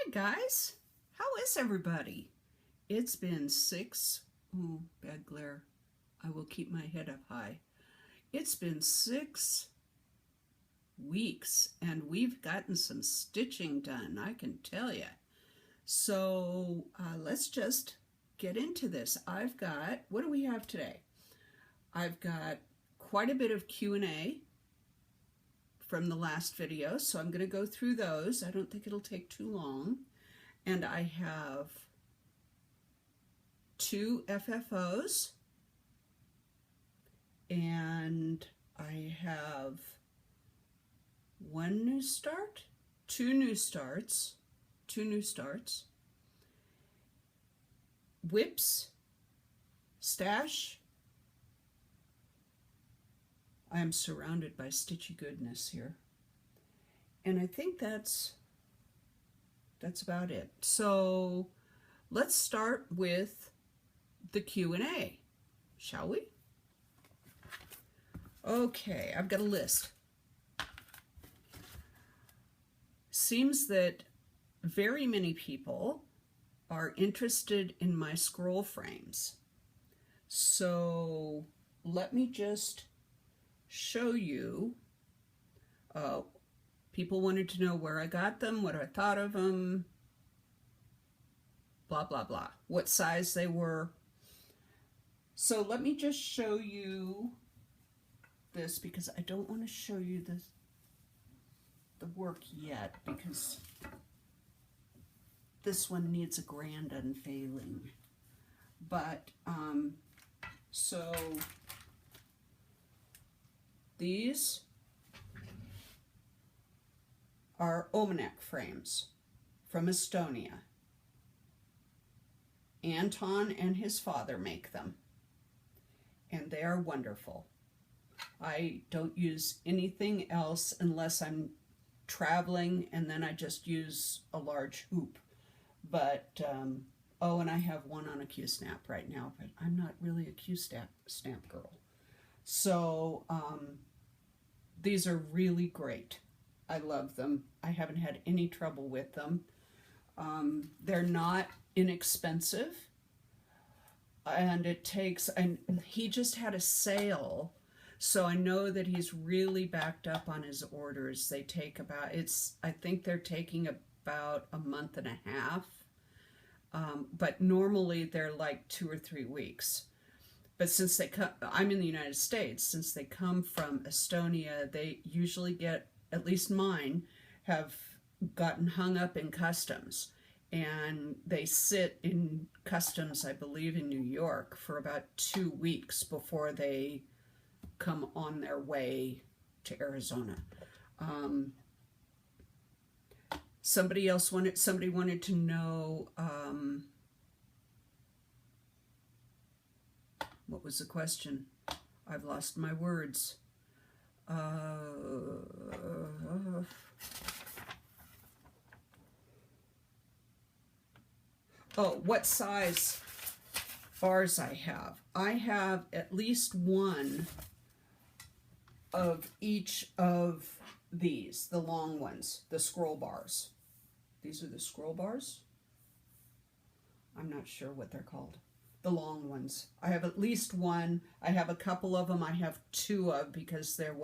Hi guys, how is everybody? It's been bad glare. I will keep my head up high. It's been 6 weeks and we've gotten some stitching done, I can tell you. So let's just get into this. What do we have today? I've got quite a bit of Q&A from the last video, so I'm going to go through those. I don't think it'll take too long. And I have 2 FFOs, and I have 1 new start, 2 new starts, whips, stash. I am surrounded by stitchy goodness here. And I think that's about it. So let's start with the Q&A, shall we? Okay, I've got a list. Seems that very many people are interested in my scroll frames. So let me just show you. People wanted to know where I got them, what I thought of them, blah, blah, blah, what size they were. So let me just show you this because I don't want to show you the work yet because this one needs a grand unveiling. But, so these are almanac frames from Estonia. Anton and his father make them, and they are wonderful. I don't use anything else unless I'm traveling, and then I just use a large hoop. But, oh, and I have one on a Q-snap right now, but I'm not really a Q-snap girl. So, these are really great. I love them. I haven't had any trouble with them. They're not inexpensive, and he just had a sale, so I know that he's really backed up on his orders. They take about, I think they're taking about a month and a half, but normally they're like 2 or 3 weeks. But since I'm in the United States, since they come from Estonia, they usually get, at least mine, have gotten hung up in customs. And they sit in customs, I believe, in New York for about 2 weeks before they come on their way to Arizona. Somebody wanted to know, what was the question? I've lost my words. Oh, what size bars I have. I have at least one of each of these, the long ones, the scroll bars. These are the scroll bars. I'm not sure what they're called. The long ones. I have at least one. I have a couple of them. I have 2 of because they're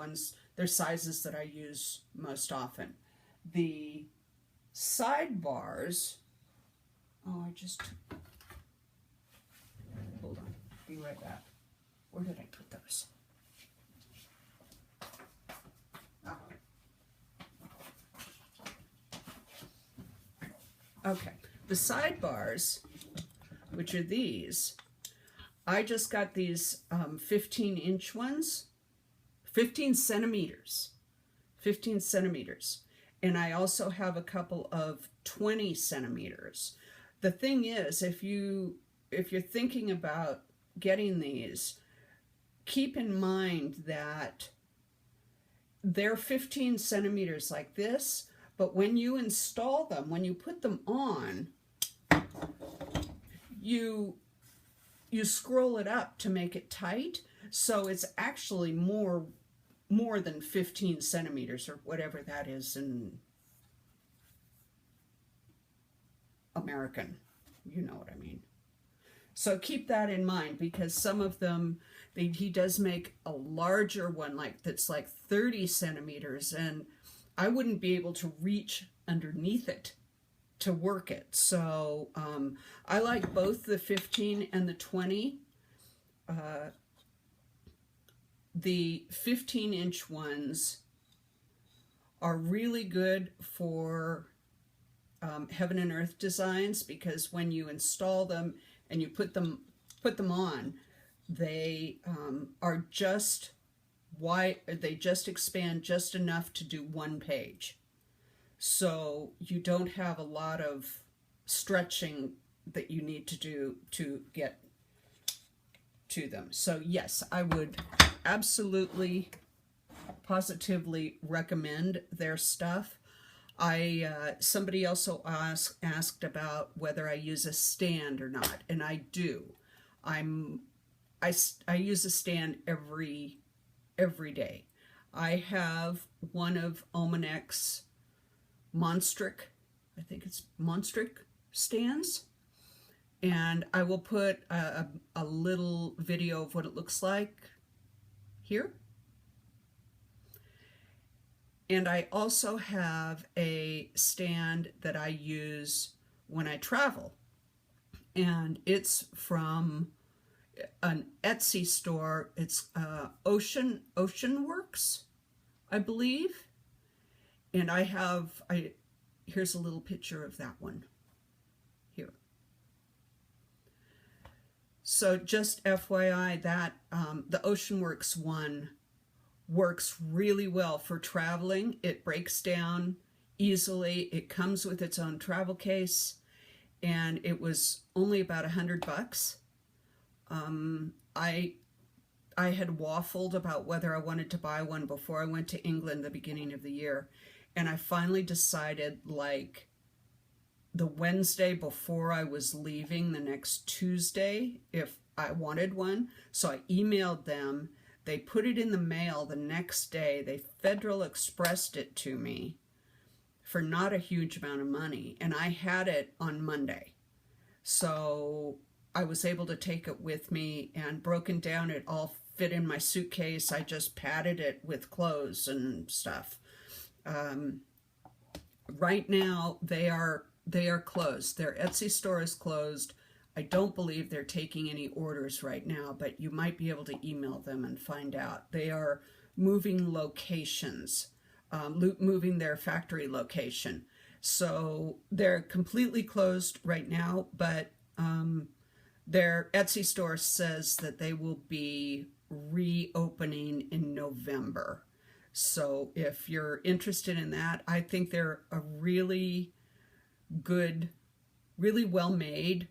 sizes that I use most often. The sidebars. Oh, hold on. Be right back. Where did I put those? Oh. Okay. The sidebars, which are these, I just got these 15-inch ones, 15 centimeters, and I also have a couple of 20 centimeters. The thing is, if you're thinking about getting these, keep in mind that they're 15 centimeters like this, but when you install them, when you put them on, you scroll it up to make it tight, so it's actually more than 15 centimeters or whatever that is in American. You know what I mean. So keep that in mind, because some of them, he does make a larger one, like that's like 30 centimeters, and I wouldn't be able to reach underneath it to work it. So I like both the 15 and the 20. The 15-inch ones are really good for heaven and earth designs, because when you install them and you put them on, they are just wide. They just expand just enough to do one page, so you don't have a lot of stretching that you need to do to get to them. So yes, I would absolutely, positively recommend their stuff. Somebody also asked about whether I use a stand or not, and I do. I use a stand every day. I have one of Omanek's Monstric, I think it's Monstric stands, and I will put a little video of what it looks like here. And I also have a stand that I use when I travel, and it's from an Etsy store. It's Ocean Works, I believe. And here's a little picture of that one here. So just FYI, that the Ocean Works one works really well for traveling. It breaks down easily. It comes with its own travel case, and it was only about $100. I had waffled about whether I wanted to buy one before I went to England the beginning of the year, and I finally decided, like the Wednesday before I was leaving, the next Tuesday, if I wanted one. So I emailed them. They put it in the mail the next day. They Federal Expressed it to me for not a huge amount of money, and I had it on Monday. So I was able to take it with me, and broken down, it all fit in my suitcase. I just padded it with clothes and stuff. Right now they are closed. Their Etsy store is closed. I don't believe they're taking any orders right now, but you might be able to email them and find out. They are moving locations, moving their factory location. So they're completely closed right now, but their Etsy store says that they will be reopening in November. So if you're interested in that, I think they're a really good, really well made.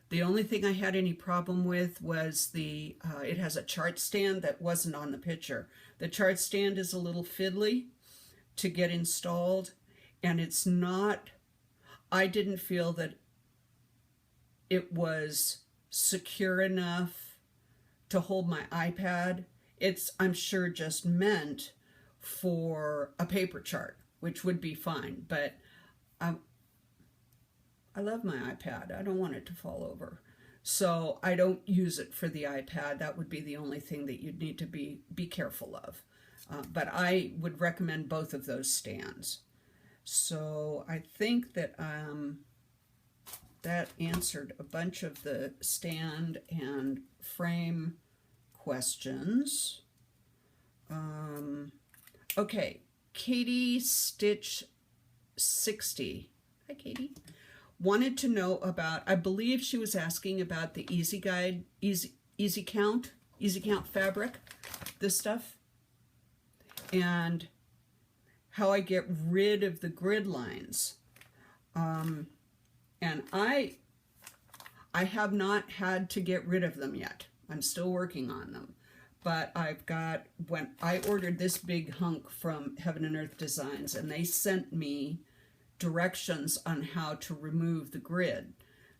The only thing I had any problem with was it has a chart stand that wasn't on the picture. The chart stand is a little fiddly to get installed, and it's not, I didn't feel that it was secure enough to hold my iPad. It's, I'm sure, just meant for a paper chart, which would be fine, but I love my iPad. I don't want it to fall over. So I don't use it for the iPad. That would be the only thing that you'd need to be careful of. But I would recommend both of those stands. So I think that that answered a bunch of the stand and frame questions. Okay, Katie Stitch 60. Hi, Katie. Wanted to know about, I believe she was asking about the Easy Guide, Easy Count fabric, this stuff, and how I get rid of the grid lines. And I have not had to get rid of them yet. I'm still working on them. But I've got, when I ordered this big hunk from Heaven and Earth Designs, and they sent me directions on how to remove the grid,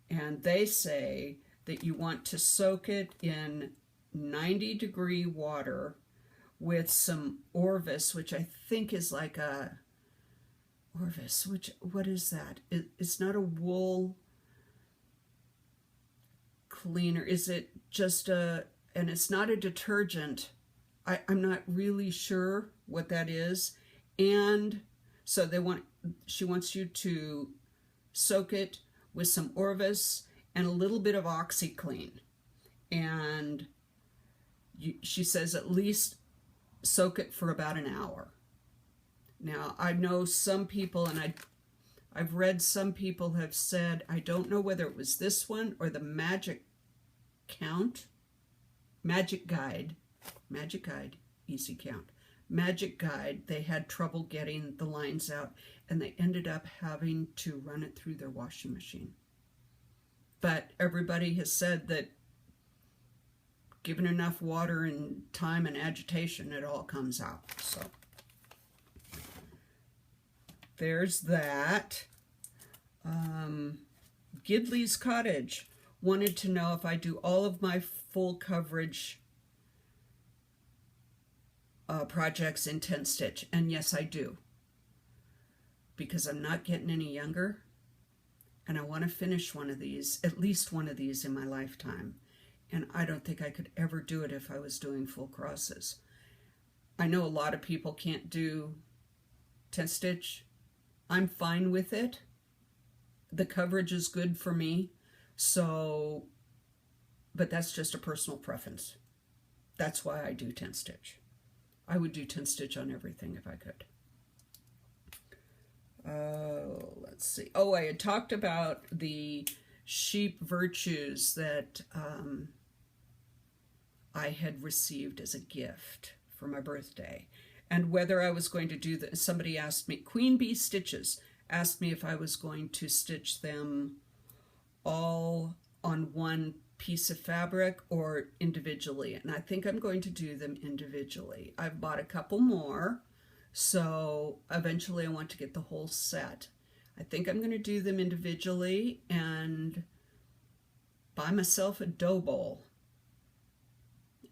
and they say that you want to soak it in 90-degree water with some Orvis, which I think is like a Orvis, what is that? It's not a wool cleaner. Is it just and it's not a detergent. I'm not really sure what that is. And so she wants you to soak it with some Orvis and a little bit of OxyClean. And she says at least soak it for about an hour. Now, I know some people, and I've read some people have said, I don't know whether it was this one or the Magic Guide, Easy Count, Magic Guide, they had trouble getting the lines out, and they ended up having to run it through their washing machine. But everybody has said that given enough water and time and agitation, it all comes out. So there's that. Gidley's Cottage wanted to know if I do all of my full coverage projects in 10 stitch. And yes, I do. Because I'm not getting any younger. And I want to finish one of these, at least one of these in my lifetime. And I don't think I could ever do it if I was doing full crosses. I know a lot of people can't do 10 stitch. I'm fine with it. The coverage is good for me. So, but that's just a personal preference. That's why I do 10 stitch. I would do 10 stitch on everything if I could. Let's see. Oh, I had talked about the sheep virtues that I had received as a gift for my birthday, and whether I was going to do that. Somebody asked me, Queen Bee Stitches asked me if I was going to stitch them all on one piece of fabric or individually, and I think I'm going to do them individually. I've bought a couple more, so eventually I want to get the whole set. I think I'm going to do them individually and buy myself a dough bowl,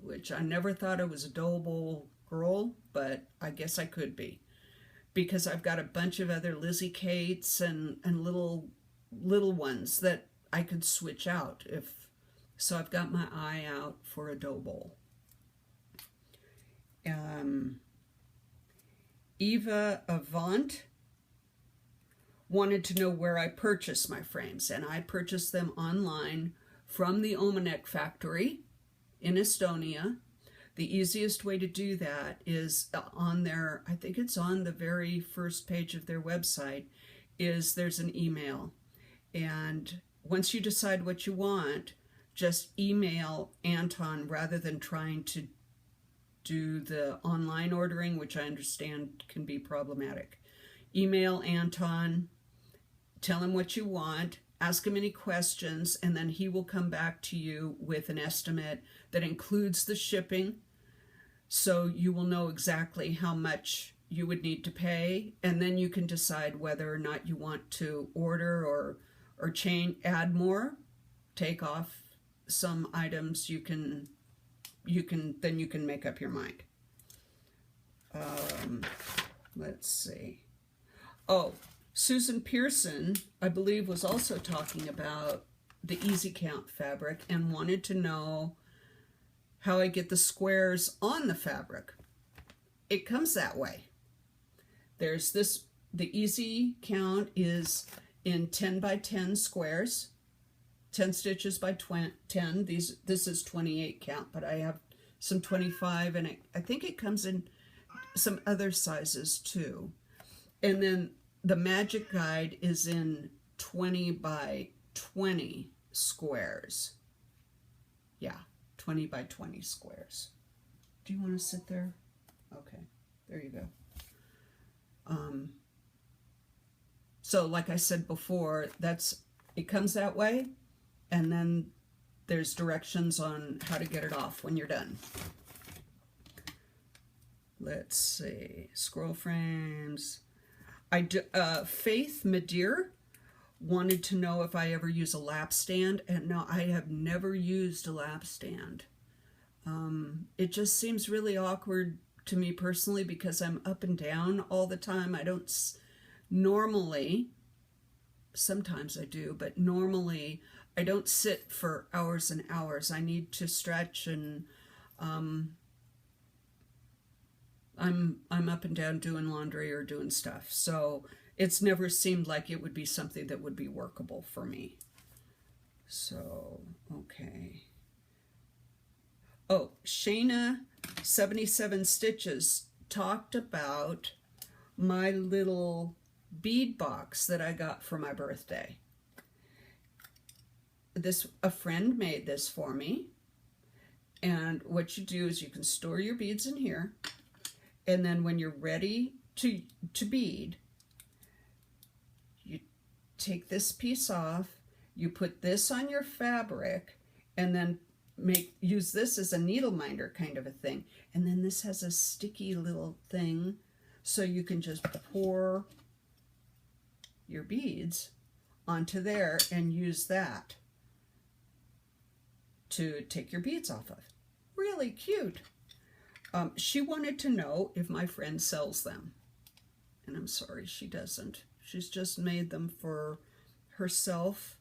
which I never thought I was a dough bowl girl, but I guess I could be, because I've got a bunch of other Lizzie Kates and little ones that I could switch out if. So I've got my eye out for a dough bowl. Eva Avant wanted to know where I purchase my frames, and I purchased them online from the Omanek factory in Estonia. The easiest way to do that is on their, I think it's on the very first page of their website, is there's an email. And once you decide what you want, just email Anton rather than trying to do the online ordering, which I understand can be problematic. Email Anton, tell him what you want, ask him any questions, and then he will come back to you with an estimate that includes the shipping, so you will know exactly how much you would need to pay, and then you can decide whether or not you want to order or add more, take off some items. You can make up your mind. Let's see. Oh, Susan Pearson, I believe, was also talking about the Easy Count fabric and wanted to know how I get the squares on the fabric. It comes that way. There's this, the Easy Count is in 10 by 10 squares, 10 stitches by 10. This is 28 count, but I have some 25, and I think it comes in some other sizes too. And then the Magic Guide is in 20 by 20 squares. Yeah, 20 by 20 squares. Do you want to sit there? Okay, there you go. So like I said before, it comes that way, and then there's directions on how to get it off when you're done. Let's see, scroll frames. Faith Madeir wanted to know if I ever use a lap stand, and no, I have never used a lap stand. It just seems really awkward to me personally because I'm up and down all the time. Normally, sometimes I do, but normally I don't sit for hours and hours. I need to stretch, and I'm up and down doing laundry or doing stuff. So it's never seemed like it would be something that would be workable for me. So, okay. Oh, Shayna 77 Stitches talked about my little bead box that I got for my birthday. A friend made this for me, and what you do is you can store your beads in here, and then when you're ready to bead, you take this piece off, you put this on your fabric, and then use this as a needle minder kind of a thing. And then this has a sticky little thing, so you can just pour your beads onto there and use that to take your beads off of. Really cute. She wanted to know if my friend sells them, and I'm sorry, she doesn't. She's just made them for herself,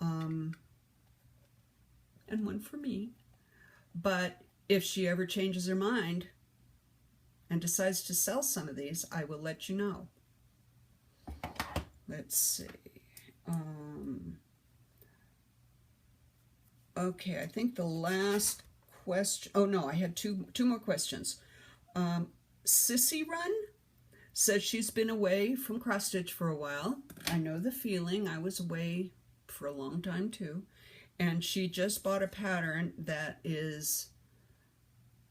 and one for me. But if she ever changes her mind and decides to sell some of these, I will let you know. Let's see. Okay, I think the last question, oh no, I had two more questions. Sissy Run says she's been away from cross stitch for a while. I know the feeling. I was away for a long time too. And she just bought a pattern that is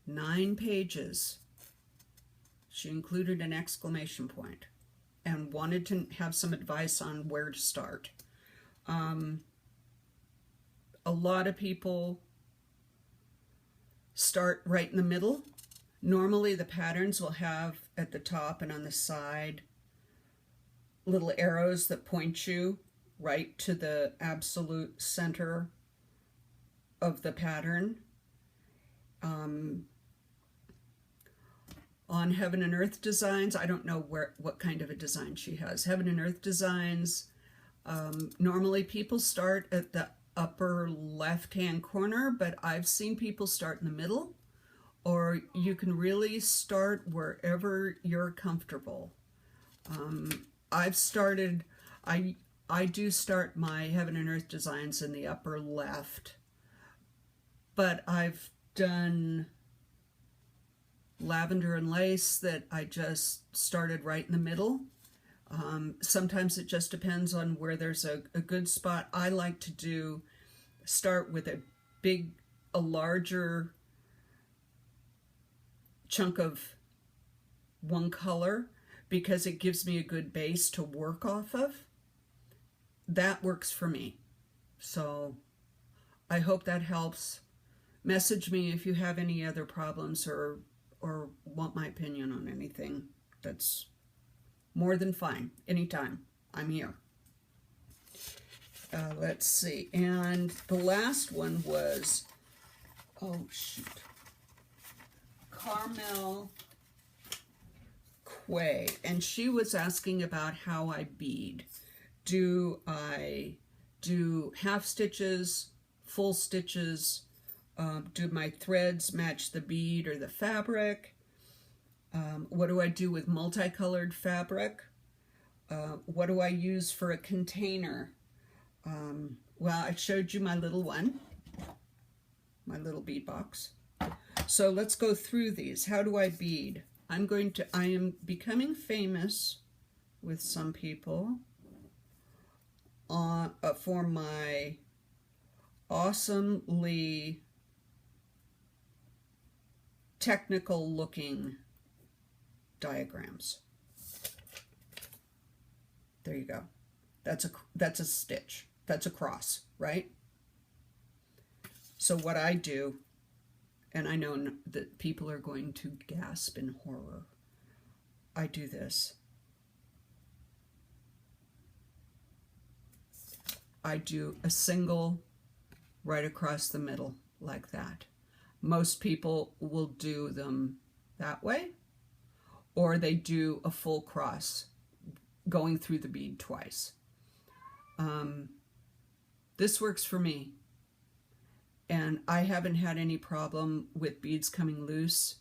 9 pages. She included an exclamation point and wanted to have some advice on where to start. A lot of people start right in the middle. Normally the patterns will have at the top and on the side little arrows that point you right to the absolute center of the pattern. On Heaven and Earth Designs, I don't know what kind of a design she has. Heaven and Earth Designs, normally people start at the upper left-hand corner, but I've seen people start in the middle, or you can really start wherever you're comfortable. I do start my Heaven and Earth Designs in the upper left, but I've done Lavender and Lace that I just started right in the middle. Sometimes it just depends on where there's a good spot. I like to start with a larger chunk of one color, because it gives me a good base to work off of. That works for me. So I hope that helps. Message me if you have any other problems or want my opinion on anything. That's more than fine. Anytime. I'm here. Let's see. And the last one was, oh shoot, Carmel Quay. And she was asking about how I bead. Do I do half stitches, full stitches? Do my threads match the bead or the fabric? What do I do with multicolored fabric? What do I use for a container? Well, I showed you my little one, my little bead box. So let's go through these. How do I bead? I am becoming famous with some people for my awesomely technical looking diagrams. There you go. That's a stitch. That's a cross, right? So what I do, and I know that people are going to gasp in horror, I do this. I do a single right across the middle like that. Most people will do them that way, or they do a full cross going through the bead twice. This works for me, and I haven't had any problem with beads coming loose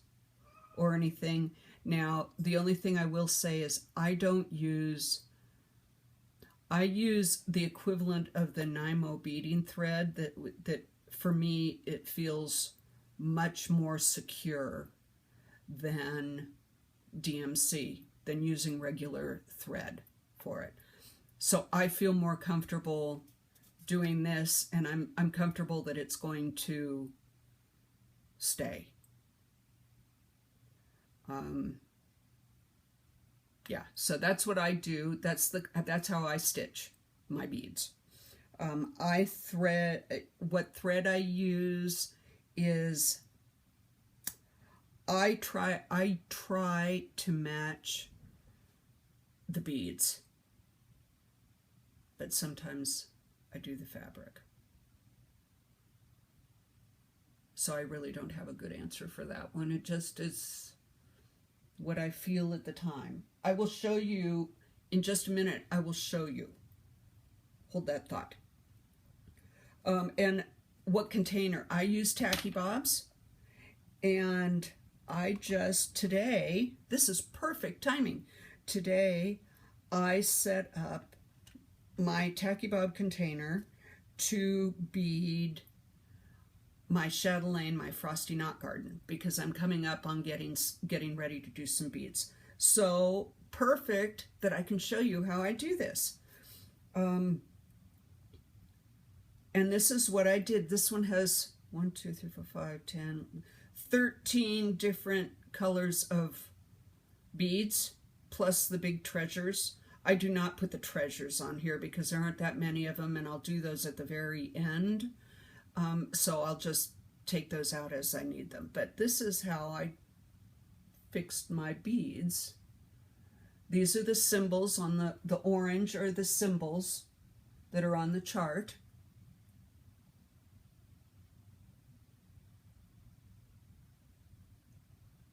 or anything. Now, the only thing I will say is I use the equivalent of the Nymo beading thread that for me it feels much more secure than DMC, than using regular thread for it. So I feel more comfortable doing this, and I'm comfortable that it's going to stay. Yeah, so that's what I do. That's how I stitch my beads. What thread I use is I try to match the beads, but sometimes I do the fabric. So I really don't have a good answer for that one. It just is what I feel at the time. I will show you in just a minute. I will show you. Hold that thought. And what container? I use Tacky Bobs, and I just today, this is perfect timing. Today I set up my Tacky Bob container to bead my chatelaine, my Frosty Knot Garden, because I'm coming up on getting ready to do some beads. So perfect that I can show you how I do this. And this is what I did. This one has 1, 2, 3, 4, 5, 10, 13 different colors of beads, plus the big treasures. I do not put the treasures on here because there aren't that many of them, and I'll do those at the very end. So I'll just take those out as I need them. But this is how I fixed my beads. These are the symbols on the orange are the symbols that are on the chart.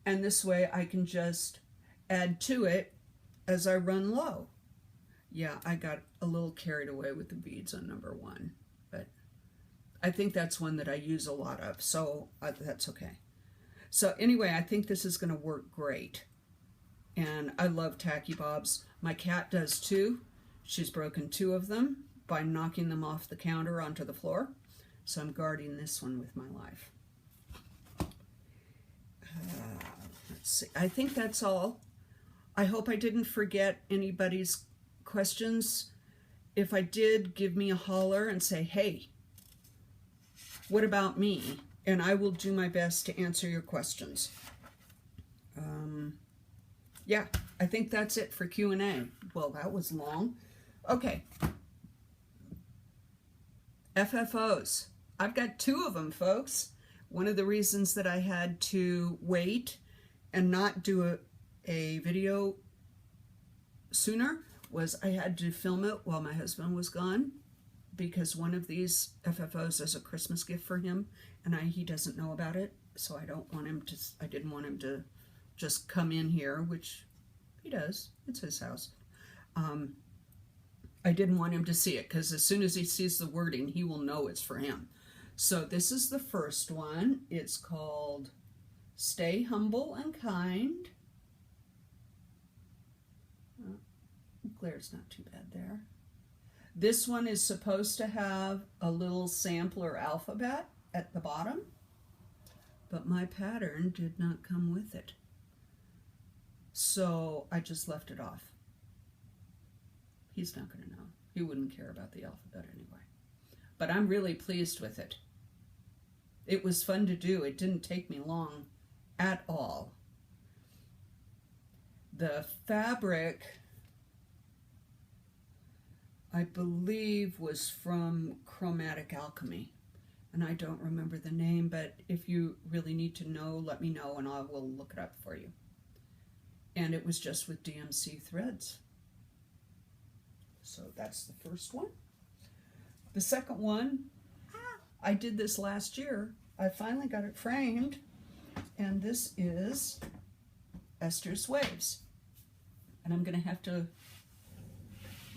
And this way I can just add to it as I run low. Yeah, I got a little carried away with the beads on number 1, but I think that's one that I use a lot of, so that's okay. So anyway, I think this is going to work great. And I love Tacky Bobs. My cat does too. She's broken 2 of them by knocking them off the counter onto the floor. So I'm guarding this one with my life. Let's see. I think that's all. I hope I didn't forget anybody's questions. If I did, give me a holler and say, hey, what about me? And I will do my best to answer your questions. Yeah, I think that's it for Q&A. Well, that was long. Okay. FFOs. I've got 2 of them, folks. One of the reasons that I had to wait and not do a video sooner was I had to film it while my husband was gone, because one of these FFOs is a Christmas gift for him, and he doesn't know about it, so I didn't want him to just come in here, which he does, it's his house. I didn't want him to see it, because as soon as he sees the wording, he will know it's for him. So this is the first one. It's called Stay Humble and Kind. Glare's not too bad there. This one is supposed to have a little sampler alphabet at the bottom, but my pattern did not come with it. So I just left it off. He's not going to know. He wouldn't care about the alphabet anyway. But I'm really pleased with it. It was fun to do. It didn't take me long at all. The fabric, I believe, was from Chromatic Alchemy, and I don't remember the name, but if you really need to know, let me know and I will look it up for you. And it was just with DMC threads. So that's the first one. The second one, I did this last year. I finally got it framed, and this is Esther's Waves. And I'm going to have to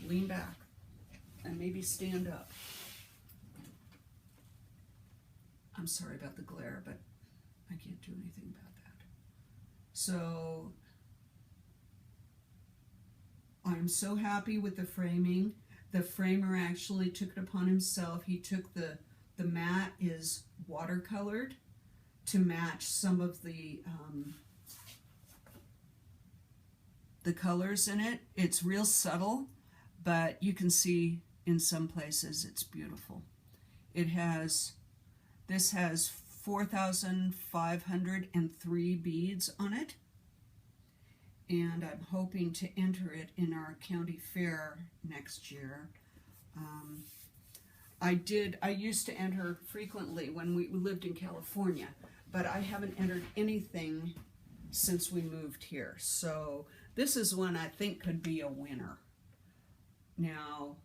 lean back and maybe stand up. I'm sorry about the glare, but I can't do anything about that. So I'm so happy with the framing. The framer actually took it upon himself. He took the mat is watercolored to match some of the colors in it. It's real subtle, but you can see in some places it's beautiful. This has 4,503 beads on it, and I'm hoping to enter it in our county fair next year. I used to enter frequently when we lived in California, but I haven't entered anything since we moved here. So this is one I think could be a winner. Now,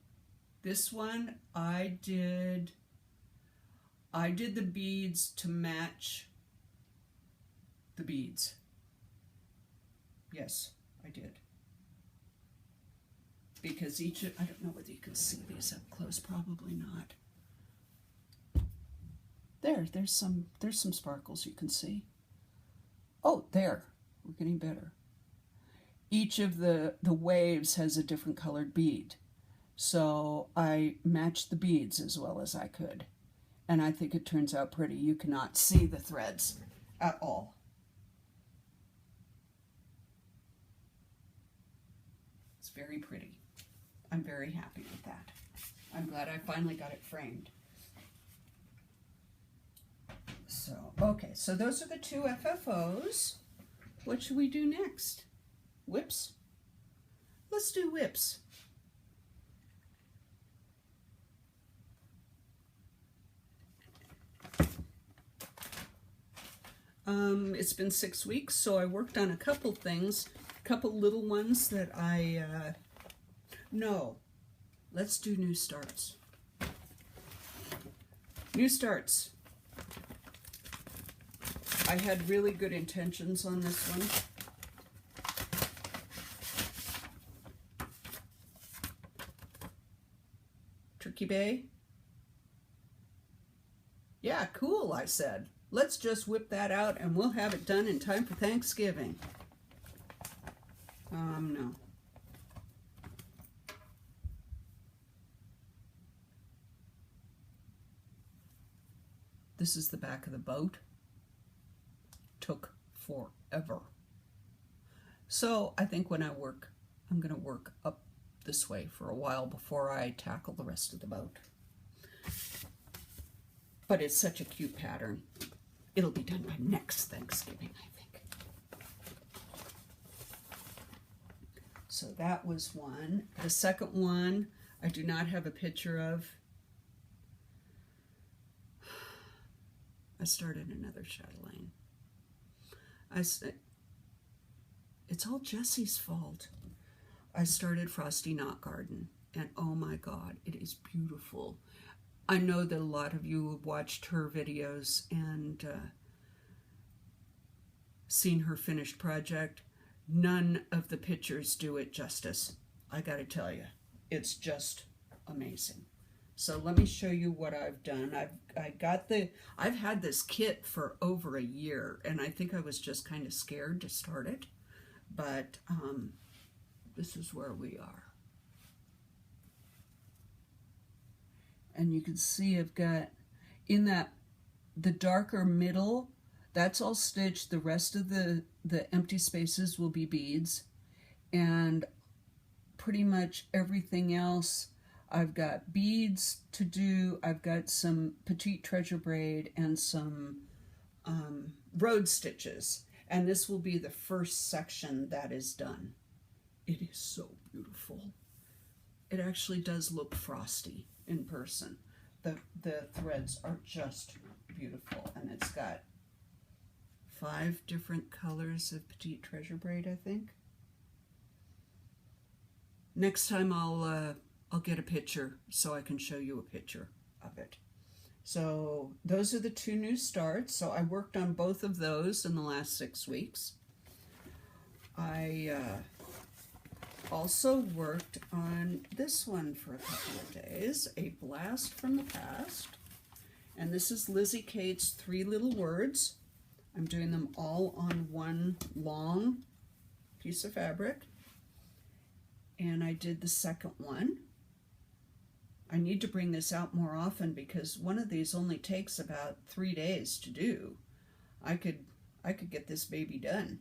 this one I did the beads to match the beads. Yes, I did. Because I don't know whether you can see these up close, probably not. There's some sparkles you can see. Oh, there, we're getting better. Each of the waves has a different colored bead. So I matched the beads as well as I could. And I think it turns out pretty. You cannot see the threads at all. It's very pretty. I'm very happy with that. I'm glad I finally got it framed. So, okay, so those are the two FFOs. What should we do next? Whips? Let's do whips. It's been 6 weeks, so I worked on a couple things, a couple little ones that no, let's do new starts. New starts. I had really good intentions on this one. Turkey Bay? Yeah, cool, I said. Let's just whip that out and we'll have it done in time for Thanksgiving. No. This is the back of the boat. Took forever. So I think when I work, I'm going to work up this way for a while before I tackle the rest of the boat. But it's such a cute pattern. It'll be done by next Thanksgiving, I think. So that was one. The second one, I do not have a picture of. I started another chatelaine. It's all Jessie's fault. I started Frosty Knot Garden, and oh my God, it is beautiful. I know that a lot of you have watched her videos and seen her finished project. None of the pictures do it justice. I gotta tell you, it's just amazing. So let me show you what I've done. I've had this kit for over a year, and I think I was just kind of scared to start it, but this is where we are. And you can see I've got in the darker middle, that's all stitched. The rest of the empty spaces will be beads, and pretty much everything else I've got beads to do. I've got some petite treasure braid and some road stitches, and this will be the first section that is done. It is so beautiful. It actually does look frosty in person. The threads are just beautiful, and it's got 5 different colors of petite treasure braid, I think. Next time I'll get a picture so I can show you a picture of it. So those are the 2 new starts. So I worked on both of those in the last 6 weeks. I also worked on this one for a couple of days, A Blast from the Past. And this is Lizzie Kate's 3 Little Words. I'm doing them all on one long piece of fabric. And I did the second one. I need to bring this out more often because one of these only takes about 3 days to do. I could get this baby done.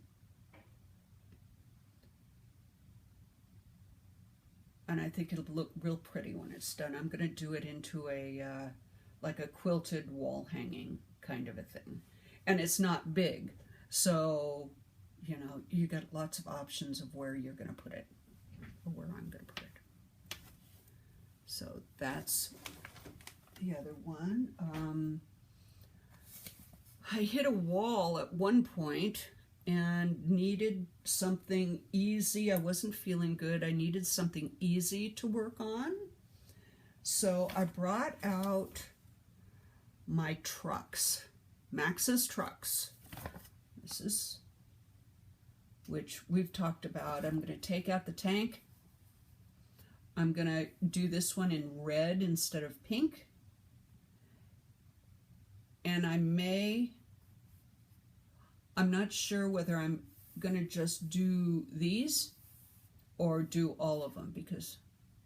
And I think it'll look real pretty when it's done. I'm going to do it into a like a quilted wall hanging kind of a thing. And it's not big, so you know, you got lots of options of where you're going to put it, or where I'm going to put it. So that's the other one. I hit a wall at one point and needed something easy. I wasn't feeling good. I needed something easy to work on. So I brought out my trucks, Max's trucks. This is, which we've talked about. I'm going to take out the tank. I'm going to do this one in red instead of pink. And I'm not sure whether I'm going to just do these or do all of them because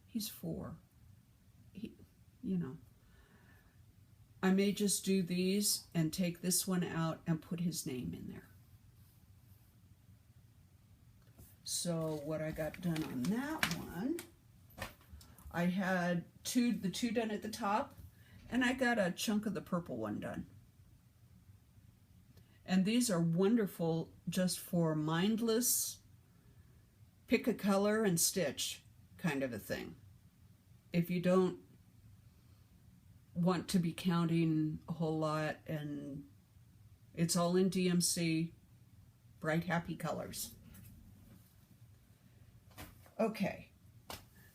he's 4. You know. I may just do these and take this one out and put his name in there. So what I got done on that one, I had the two done at the top, and I got a chunk of the purple one done. And these are wonderful just for mindless, pick a color and stitch kind of a thing. If you don't want to be counting a whole lot, and it's all in DMC, bright, happy colors. Okay,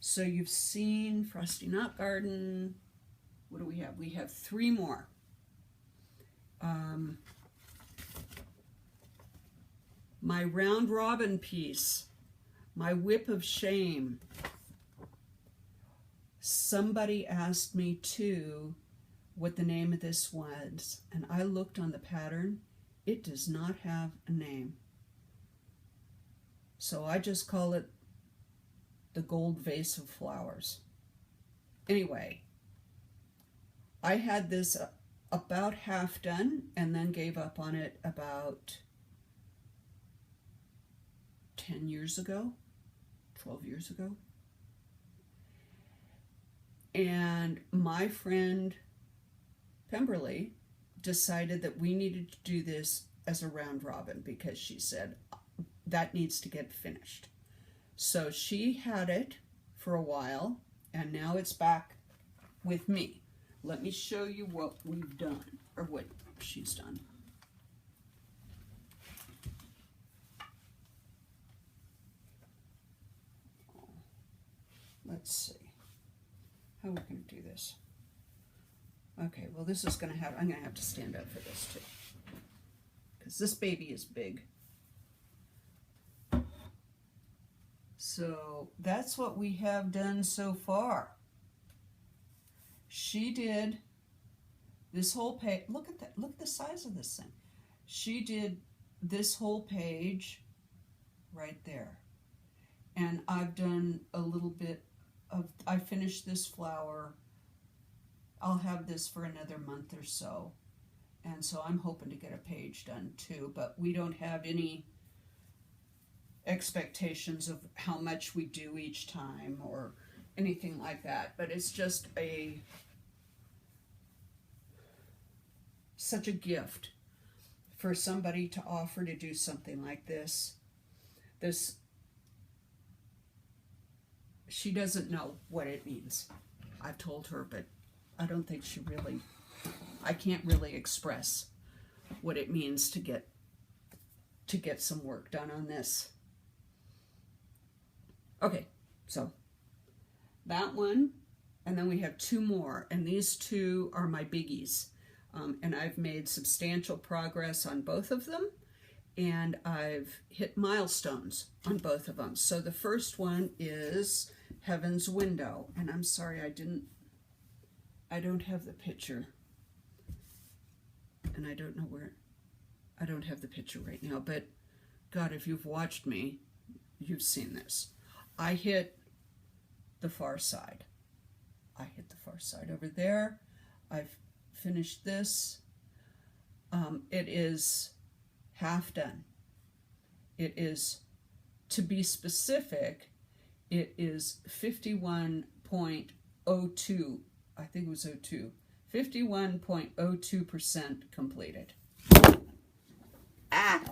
so you've seen Frosty Knot Garden. What do we have? We have 3 more. My round robin piece, my whip of shame. Somebody asked me too what the name of this was, and I looked on the pattern. It does not have a name. So I just call it the Gold Vase of Flowers. Anyway, I had this about half done and then gave up on it about 10 years ago, 12 years ago. And my friend Pemberley decided that we needed to do this as a round robin because she said that needs to get finished. So she had it for a while, and now it's back with me. Let me show you what we've done, or what she's done. Let's see how we're going to do this. Okay, well this is going to have, I'm going to have to stand up for this too, because this baby is big. So that's what we have done so far. She did this whole page. Look at that. Look at the size of this thing. She did this whole page right there. And I've done a little bit of, I finished this flower. I'll have this for another month or so. And so I'm hoping to get a page done too, but we don't have any expectations of how much we do each time or anything like that. But it's just such a gift for somebody to offer to do something like this. She doesn't know what it means. I've told her, but I don't think she really, I can't really express what it means to get some work done on this. Okay, so that one, and then we have 2 more, and these 2 are my biggies. And I've made substantial progress on both of them, and I've hit milestones on both of them. So the first one is Heaven's Window, and I'm sorry I don't have the picture, and I don't know where, I don't have the picture right now, but God, if you've watched me, you've seen this. I hit the far side. I hit the far side over there. I've finished this. It is half done. It is, to be specific, it is 51.02, I think it was 02, 51.02% completed. Ah,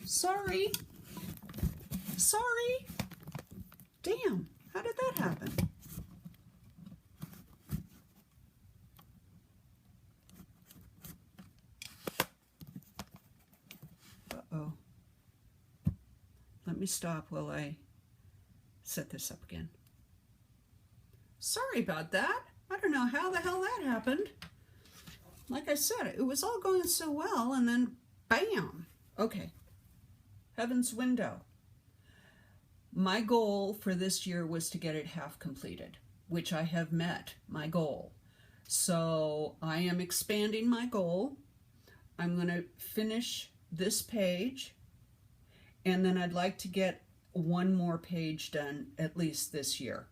sorry. Damn, how did that happen? Uh-oh. Let me stop while I set this up again. Sorry about that. I don't know how the hell that happened. Like I said, it was all going so well, and then bam. Okay. Heaven's Window. My goal for this year was to get it half completed, which I have met my goal. So I am expanding my goal. I'm going to finish this page, and then I'd like to get one more page done at least this year.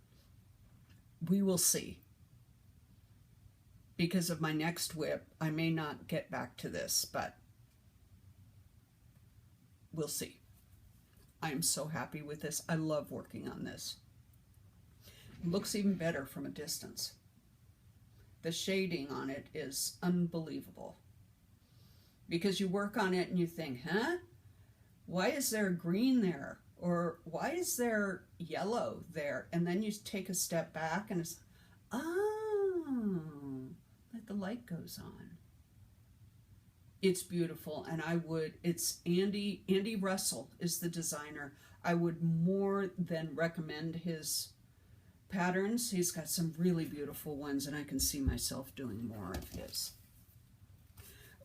We will see. Because of my next whip, I may not get back to this, but we'll see. I am so happy with this. I love working on this. It looks even better from a distance. The shading on it is unbelievable. Because you work on it and you think, huh? Why is there green there? Or why is there yellow there? And then you take a step back and it's, oh, like the light goes on. It's beautiful, and it's Andy Russell is the designer. I would more than recommend his patterns. He's got some really beautiful ones, and I can see myself doing more of his.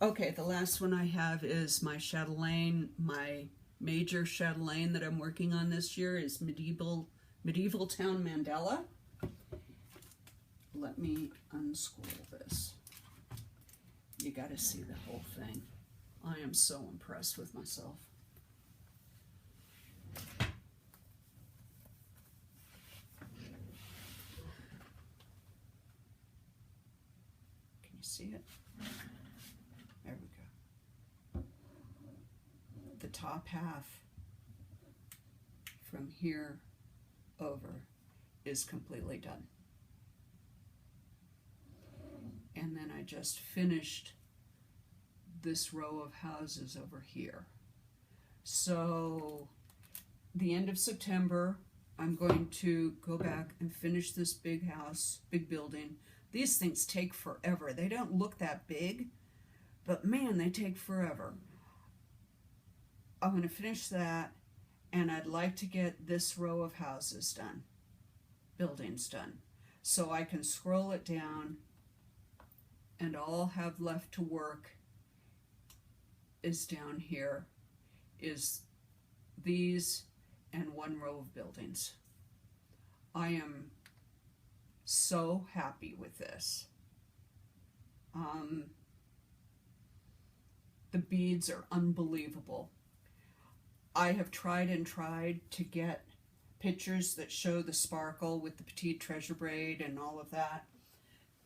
Okay, the last one I have is my chatelaine. My major chatelaine that I'm working on this year is Medieval Town Mandala. Let me unscroll this. You got to see the whole thing. I am so impressed with myself. Can you see it? There we go. The top half from here over is completely done. And then I just finished this row of houses over here. So the end of September, I'm going to go back and finish this big house, big building. These things take forever. They don't look that big, but man, they take forever. I'm going to finish that, and I'd like to get this row of houses done, buildings done, so I can scroll it down, and all I'll have left to work is down here, is these and one row of buildings. I am so happy with this. The beads are unbelievable. I have tried and tried to get pictures that show the sparkle with the petite treasure braid and all of that.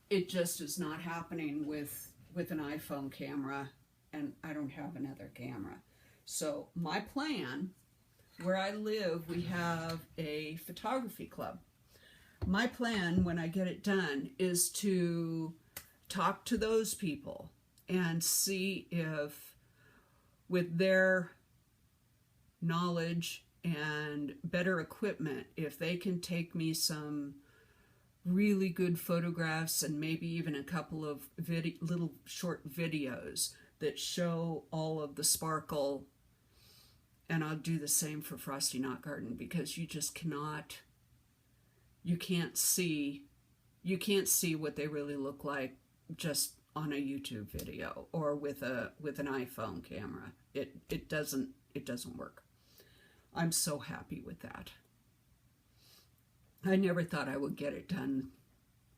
It just is not happening with an iPhone camera, and I don't have another camera. So my plan, where I live, we have a photography club. My plan when I get it done is to talk to those people and see if, with their knowledge and better equipment, if they can take me some really good photographs and maybe even a couple of little short videos that show all of the sparkle. And I'll do the same for Frosty Knot Garden, because you just cannot, you can't see what they really look like just on a YouTube video or with an iPhone camera. It doesn't work. I'm so happy with that. I never thought I would get it done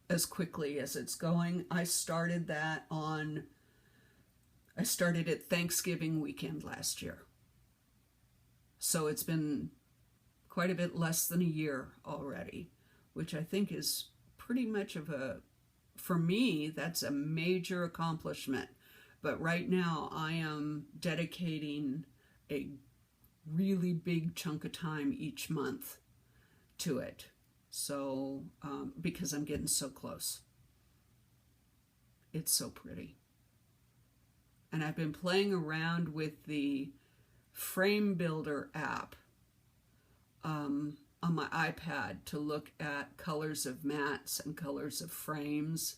as quickly as it's going. I started at Thanksgiving weekend last year. So it's been quite a bit less than a year already, which I think is pretty much for me, that's a major accomplishment. But right now I am dedicating a really big chunk of time each month to it. So, because I'm getting so close. It's so pretty. And I've been playing around with the Frame Builder app on my iPad to look at colors of mats and colors of frames.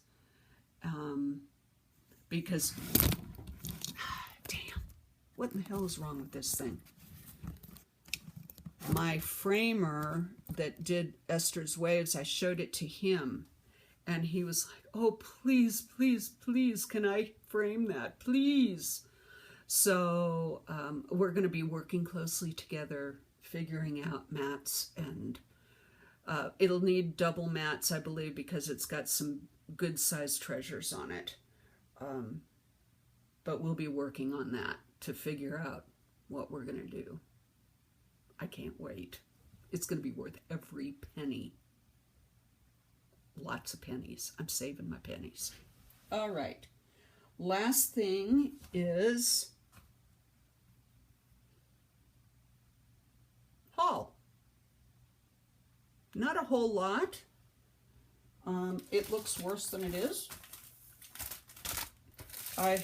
Because, damn, what in the hell is wrong with this thing? My framer that did Esther's Waves, I showed it to him, and he was like, oh, please, please, please, can I frame that, please? So we're going to be working closely together, figuring out mats, and it'll need double mats, I believe, because it's got some good-sized treasures on it. But we'll be working on that to figure out what we're going to do. I can't wait. It's going to be worth every penny. Lots of pennies. I'm saving my pennies. All right. Last thing is haul. Not a whole lot. It looks worse than it is. I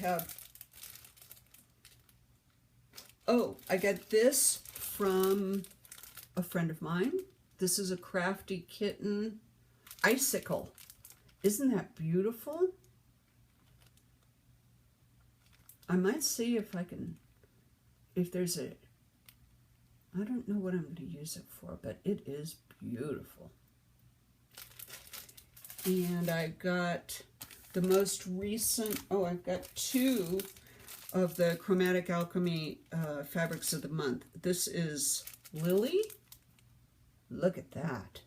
got this from a friend of mine. This is a Crafty Kitten icicle. Isn't that beautiful? I might see if I can, if there's I don't know what I'm going to use it for, but it is beautiful. And I got the most recent, I've got two of the Chromatic Alchemy Fabrics of the Month. This is Lily. Look at that.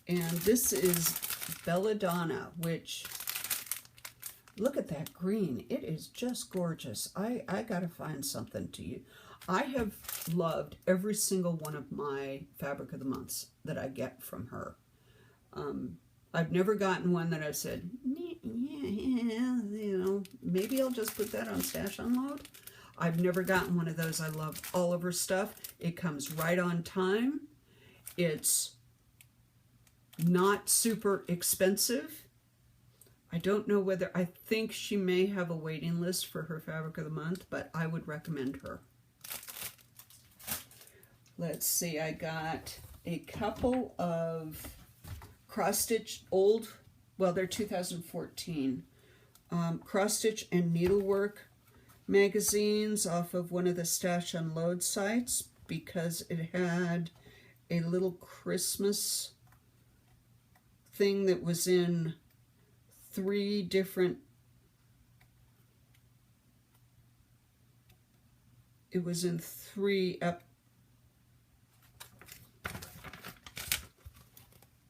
And this is Belladonna, which, look at that green. It is just gorgeous. I gotta find something to you. I have loved every single one of my Fabric of the Months that I get from her. I've never gotten one that I've said, maybe I'll just put that on Stash Unload. I've never gotten one of those. I love all of her stuff. It comes right on time. It's not super expensive. I don't know whether, I think she may have a waiting list for her Fabric of the Month, but I would recommend her. Let's see, I got a couple of cross-stitch they're 2014, cross-stitch and needlework magazines off of one of the Stash Unload sites because it had a little Christmas thing that was in three different,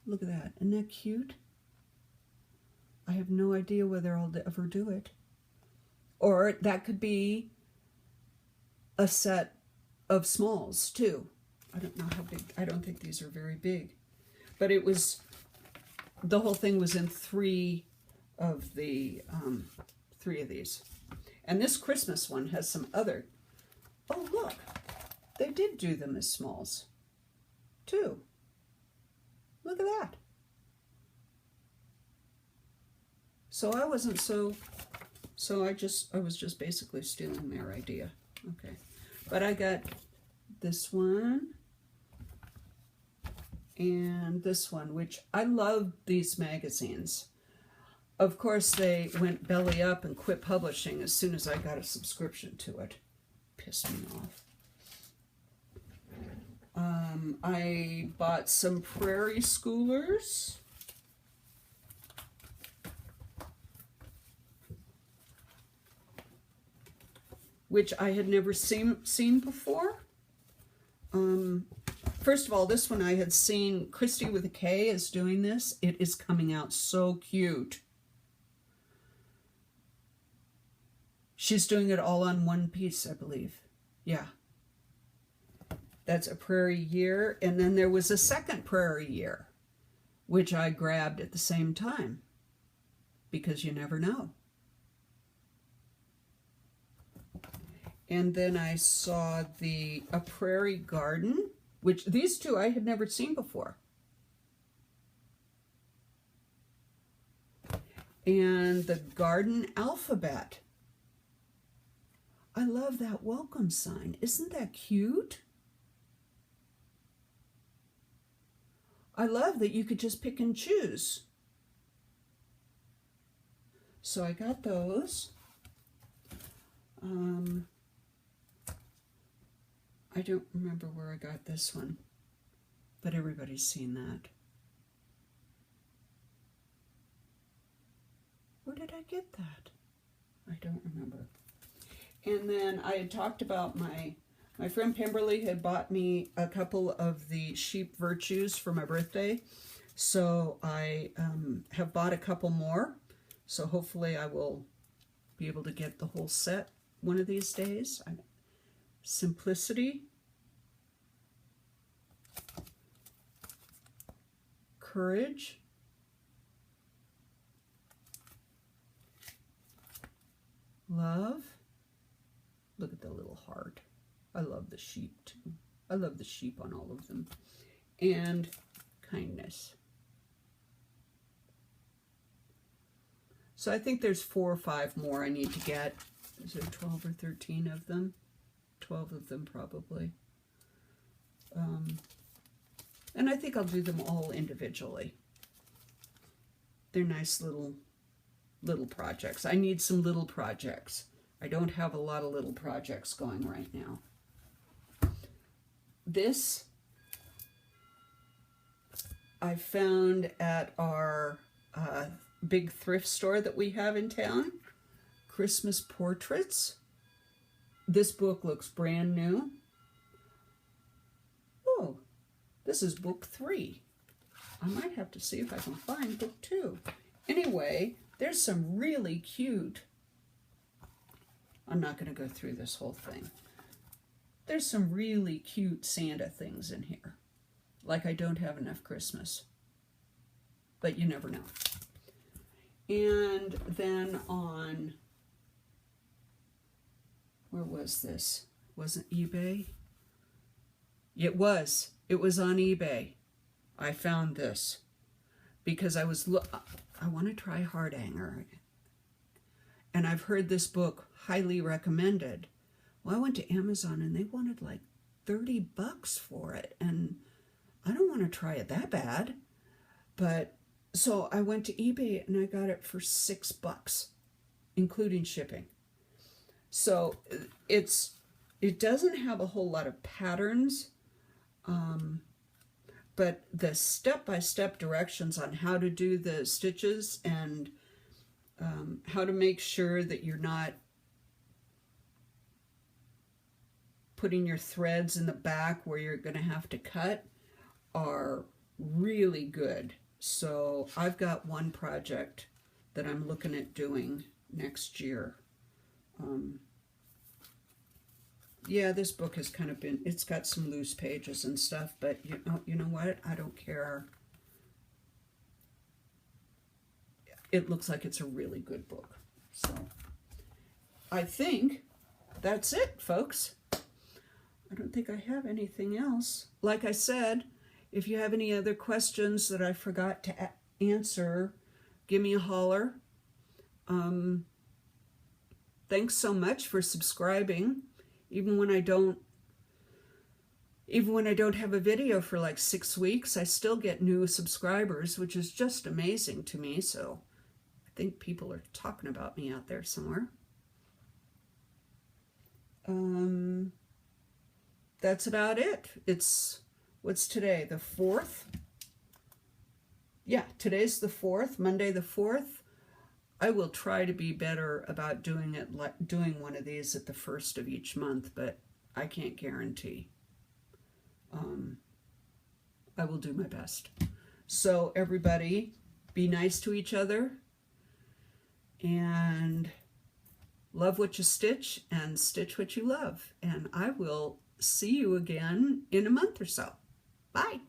look at that, isn't that cute? I have no idea whether I'll ever do it. Or that could be a set of smalls too. I don't know how big, I don't think these are very big. But it was, the whole thing was in three of these. And this Christmas one has some other, oh look, they did do them as smalls too. Look at that. So I wasn't I was just basically stealing their idea. Okay. But I got this one and this one, which I love these magazines. Of course, they went belly up and quit publishing as soon as I got a subscription to it. Pissed me off. I bought some Prairie Schoolers. which I had never seen before. First of all, this one I had seen, Christy with a K is doing this. It is coming out so cute. She's doing it all on one piece, I believe. Yeah. That's a prairie year. And then there was a second prairie year, which I grabbed at the same time, because you never know. And then I saw a prairie garden, which these two I had never seen before. And the garden alphabet. I love that welcome sign. Isn't that cute? I love that you could just pick and choose. So I got those. I don't remember where I got this one, but everybody's seen that. Where did I get that? I don't remember. And then I had talked about my friend Pemberley had bought me a couple of the sheep virtues for my birthday. So I have bought a couple more. So hopefully I will be able to get the whole set one of these days. Simplicity, courage, love. Look at the little heart. I love the sheep too. I love the sheep on all of them. And kindness. So I think there's 4 or 5 more I need to get. Is there 12 or 13 of them? 12 of them probably. And I think I'll do them all individually. They're nice little projects. I need some little projects. I don't have a lot of little projects going right now. This I found at our big thrift store that we have in town. Christmas portraits. This book looks brand new. Oh, this is book 3. I might have to see if I can find book 2. Anyway, there's some really cute. I'm not going to go through this whole thing. There's some really cute Santa things in here. Like I don't have enough Christmas. But you never know. And then on, where was this? Wasn't eBay? It was. It was on eBay. I found this because I want to try Hardanger. And I've heard this book highly recommended. Well, I went to Amazon and they wanted like $30 for it. And I don't want to try it that bad. But so I went to eBay and I got it for $6, including shipping. So it doesn't have a whole lot of patterns, but the step-by-step directions on how to do the stitches and how to make sure that you're not putting your threads in the back where you're going to have to cut are really good. So I've got one project that I'm looking at doing next year. Yeah, this book has kind of been, it's got some loose pages and stuff, but you know what? I don't care. It looks like it's a really good book. So I think that's it, folks. I don't think I have anything else. Like I said, if you have any other questions that I forgot to answer, give me a holler. Thanks so much for subscribing. Even when I don't have a video for like 6 weeks, I still get new subscribers, which is just amazing to me. So I think people are talking about me out there somewhere. That's about it. What's today? The 4th? Yeah, today's the 4th, Monday the 4th. I will try to be better about doing one of these at the first of each month, but I can't guarantee. I will do my best. So everybody, be nice to each other and love what you stitch and stitch what you love. And I will see you again in a month or so. Bye.